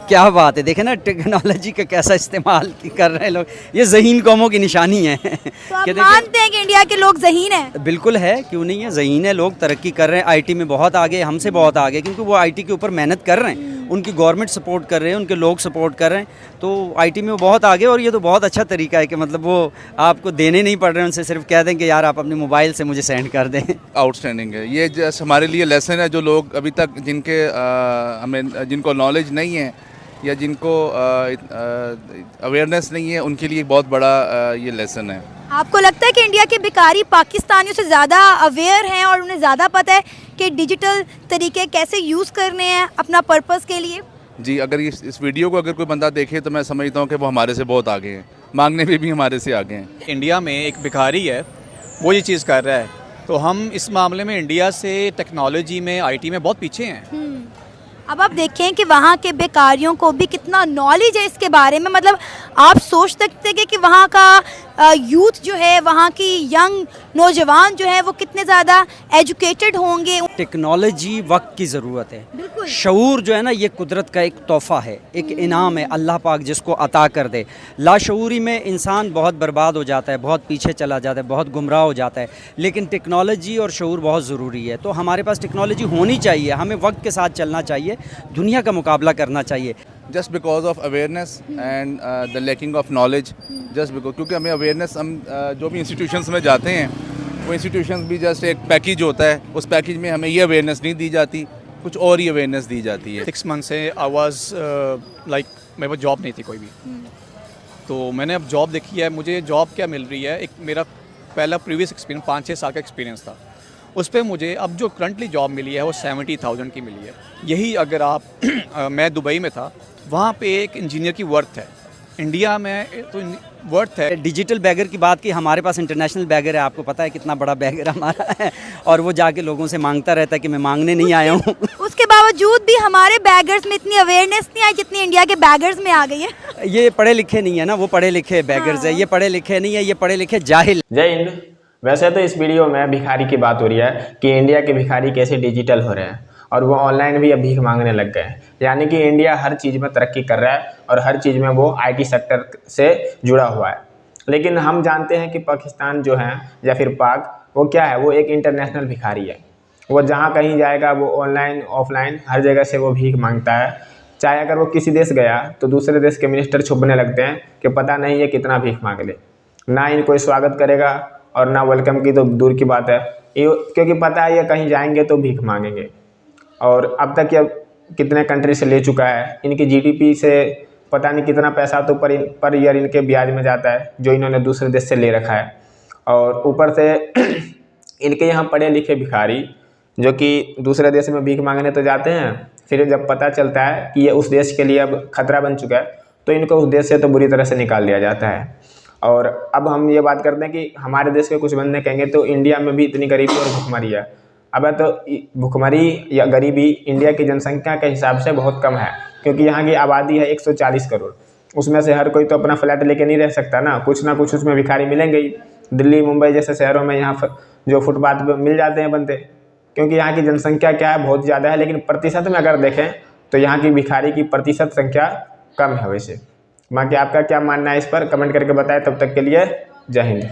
क्या बात है, देखे ना टेक्नोलॉजी का कैसा इस्तेमाल कर रहे हैं लोग। ये ज़हीन कौमों की निशानी है। तो आप मानते हैं कि इंडिया के लोग ज़हीन हैं? बिल्कुल है, क्यों नहीं है, ज़हीन है, लोग तरक्की कर रहे हैं, आईटी में बहुत आगे, हमसे बहुत आगे, क्योंकि वो आईटी के ऊपर मेहनत कर रहे हैं, उनकी गवर्नमेंट सपोर्ट कर रहे हैं, उनके लोग सपोर्ट कर रहे हैं, तो आईटी में वो बहुत आगे। और ये तो बहुत अच्छा तरीका है कि मतलब वो आपको देने नहीं पड़ रहे हैं, उनसे सिर्फ कह दें कि यार आप अपने मोबाइल से मुझे सेंड कर दें। आउटस्टैंडिंग है ये, जैसे हमारे लिए लेसन है। जो लोग अभी तक जिनको नॉलेज नहीं है या जिनको अवेयरनेस नहीं है, उनके लिए बहुत बड़ा ये लेसन है। आपको लगता है कि इंडिया के भिखारी पाकिस्तानियों से ज़्यादा अवेयर हैं और उन्हें ज़्यादा पता है कि डिजिटल तरीके कैसे यूज़ करने हैं अपना पर्पस के लिए? जी, अगर इस वीडियो को अगर कोई बंदा देखे तो मैं समझता हूँ कि वो हमारे से बहुत आगे हैं, मांगने में भी हमारे से आगे हैं। इंडिया में एक भिखारी है, वो ये चीज़ कर रहा है, तो हम इस मामले में इंडिया से टेक्नोलॉजी में, आईटी में बहुत पीछे हैं। अब आप देखें कि वहाँ के बेकारियों को भी कितना नॉलेज है इसके बारे में। मतलब आप सोच सकते हैं कि वहाँ का यूथ जो है, वहाँ की यंग नौजवान जो है, वो कितने ज़्यादा एजुकेटेड होंगे। टेक्नोलॉजी वक्त की ज़रूरत है, बिल्कुल। शऊर जो है ना, ये कुदरत का एक तोहफ़ा है, एक इनाम है, अल्लाह पाक जिसको अता कर दे। लाशऊरी में इंसान बहुत बर्बाद हो जाता है, बहुत पीछे चला जाता है, बहुत गुमराह हो जाता है, लेकिन टेक्नोलॉजी और शऊर बहुत ज़रूरी है। तो हमारे पास टेक्नोलॉजी होनी चाहिए, हमें वक्त के साथ चलना चाहिए, दुनिया का मुकाबला करना चाहिए। Just because of awareness and the lacking of knowledge, just because, क्योंकि हमें अवेयरनेस, हम जो भी इंस्टीट्यूशंस में जाते हैं, वो इंस्टीट्यूशंस भी जस्ट एक पैकेज होता है, उस पैकेज में हमें ये अवेयरनेस नहीं दी जाती, कुछ और ही अवेयरनेस दी जाती है। 6 मंथ से आई वाज लाइक, मेरे पास जॉब नहीं थी कोई भी, तो मैंने अब जॉब देखी है। मुझे जॉब क्या मिल रही है, एक मेरा पहला प्रीवियस एक्सपीरियंस 5-6 साल का एक्सपीरियंस था, उस पर मुझे अब जो करंटली जॉब मिली है वो 70,000 की मिली है। यही अगर आप मैं दुबई में था, वहाँ पे एक इंजीनियर की वर्थ है, इंडिया में तो वर्थ है। डिजिटल बैगर की बात की, हमारे पास इंटरनेशनल बैगर है, आपको पता है कितना बड़ा बैगर हमारा है, और वो जाके लोगों से मांगता रहता है कि मैं मांगने नहीं आया हूँ। उसके बावजूद भी हमारे बैगर्स में इतनी अवेयरनेस नहीं आई जितनी इंडिया के बैगर्स में आ गई है। ये पढ़े लिखे नहीं है ना, वो पढ़े लिखे बैगर्स है, ये पढ़े लिखे नहीं है, ये पढ़े लिखे जाहिल। जय हिंद। वैसे तो इस वीडियो में भिखारी की बात हो रही है कि इंडिया के भिखारी कैसे डिजिटल हो रहे हैं और वो ऑनलाइन भी अब भीख मांगने लग गए हैं। यानी कि इंडिया हर चीज़ में तरक्की कर रहा है और हर चीज़ में वो आईटी सेक्टर से जुड़ा हुआ है। लेकिन हम जानते हैं कि पाकिस्तान जो है या फिर पाक, वो क्या है, वो एक इंटरनेशनल भिखारी है। वो जहाँ कहीं जाएगा वो ऑनलाइन ऑफलाइन हर जगह से वो भीख मांगता है। चाहे अगर वो किसी देश गया तो दूसरे देश के मिनिस्टर छुपने लगते हैं कि पता नहीं ये कितना भीख मांग ले, ना इनको स्वागत करेगा और ना वेलकम की तो दूर की बात है, क्योंकि पता है ये कहीं जाएंगे तो भीख मांगेंगे। और अब तक ये कितने कंट्री से ले चुका है, इनकी जीडीपी से पता नहीं कितना पैसा तो पर ईयर इनके ब्याज में जाता है जो इन्होंने दूसरे देश से ले रखा है। और ऊपर से इनके यहाँ पढ़े लिखे भिखारी जो कि दूसरे देश में भीख मांगने तो जाते हैं, फिर जब पता चलता है कि ये उस देश के लिए अब खतरा बन चुका है तो इनको उस देश से तो बुरी तरह से निकाल दिया जाता है। और अब हम ये बात करते हैं कि हमारे देश के कुछ बंदे कहेंगे तो इंडिया में भी इतनी गरीबी और भुखमरी है। अब तो भुखमरी या गरीबी इंडिया की जनसंख्या के हिसाब से बहुत कम है, क्योंकि यहाँ की आबादी है 140 करोड़। उसमें से हर कोई तो अपना फ्लैट लेके नहीं रह सकता ना कुछ उसमें भिखारी मिलेंगे ही। दिल्ली मुंबई जैसे शहरों में यहाँ जो फुटपाथ पर मिल जाते हैं बंदे, क्योंकि यहाँ की जनसंख्या क्या है, बहुत ज़्यादा है, लेकिन प्रतिशत में अगर देखें तो यहाँ की भिखारी की प्रतिशत संख्या कम है। वैसे बाकी आपका क्या मानना है इस पर कमेंट करके बताएं। तब तक के लिए जय हिंद।